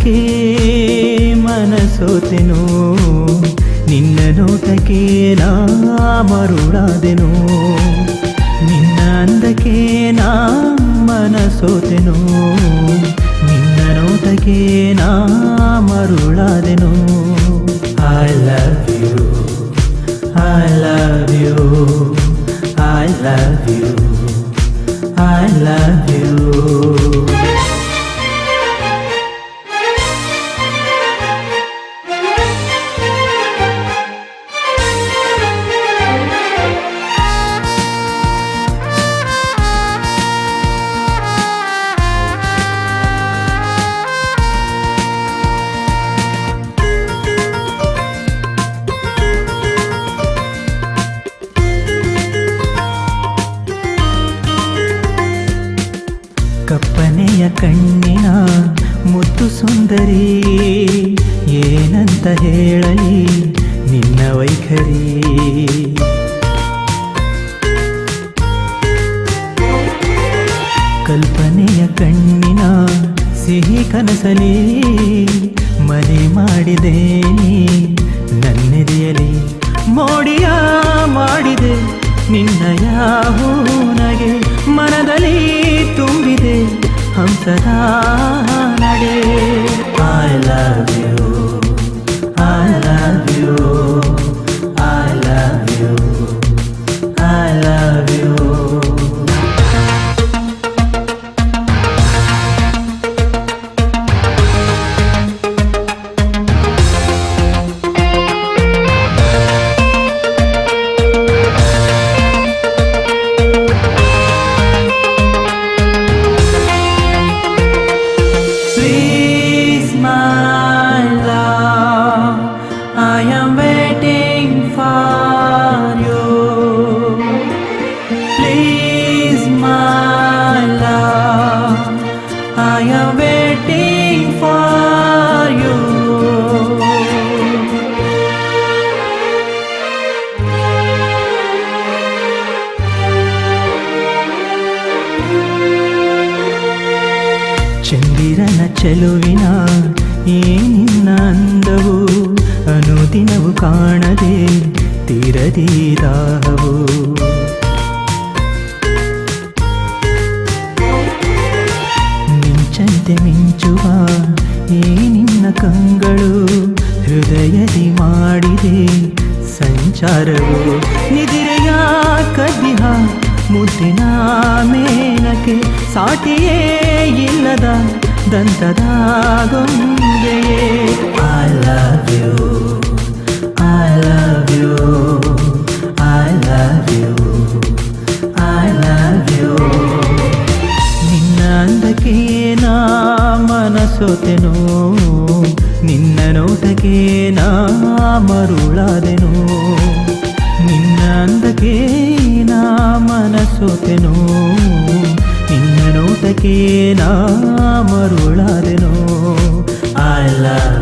ಅಂದಕ್ಕೆ ಮನಸೋತೆನು, ನಿನ್ನ ನೋಟಕ್ಕೆ ನಾ ಮರುಳಾದೆನು. ನಿನ್ನ ಅಂದಕ್ಕೆ ನಾ ಮನಸೋತೆನು, ನಿನ್ನ ನೋಟಕ್ಕೆ ನಾ ಮರುಳಾದೆನು. I love you, I love you, I love you, I love you. ಕಪ್ಪನೆಯ ಕಣ್ಣಿನ ಮುತ್ತು ಸುಂದರಿ, ಏನಂತ ಹೇಳಲಿ ನಿನ್ನ ವೈಖರಿ. ಕಲ್ಪನೆಯ ಕಣ್ಣಿನ ಸಿಹಿ ಕನಸಲಿ ಮನೆ ಮಾಡಿದೆ ನೀ ನನ್ನೆದೆಯಲಿ. ಮೋಡಿಯ ಮಾಡಿದೆ ನಿನ್ನಯ ಹೂನಗೆ, ಮನದಲ್ಲಿ ತುಂಬಿದೆ ಹಂಸದ ನಡೆ. I love you, I love you, I love you, I love you. Please my love, I am waiting for you. Please my love, I am waiting for you. ಚಂದಿರನ ಚೆಲುವಿನ ಈ ನಿನ್ನ ಅಂದವು, ಅನುದಿನವು ಕಾಣದೆ ತೀರದಿ ದಾಹವು. ಮಿಂಚಂತೆ ಮಿಂಚುವ ಈ ನಿನ್ನ ಕಂಗಳು, ಹೃದಯದಿ ಮಾಡಿದೆ ಸಂಚಾರವು. ನಿದಿರೆಯ ಕದ್ದಿಹ ಮುದ್ದಿನ ಮೇನಕ್ಕೆ, ಸಾಟಿಯೇ ಇಲ್ಲದ ದಂತದ ಗೊಂಬೆಯೇ. I love you, I love you, I love you, I love you. ನಿನ್ನ ಅಂದಕ್ಕೆ ನಾ ಮನಸೋತೆನು, ನಿನ್ನ ನೋಟಕ್ಕೆ ನಾ ಮರುಳಾದೆನು. ನಿನ್ನ ಅಂದಕ್ಕೆ ನಾ ಮನಸೋತೆನು, ನಿನ್ನ ನೋಟಕ್ಕೆ ನಾ ಮರುಳಾದೆನು. I love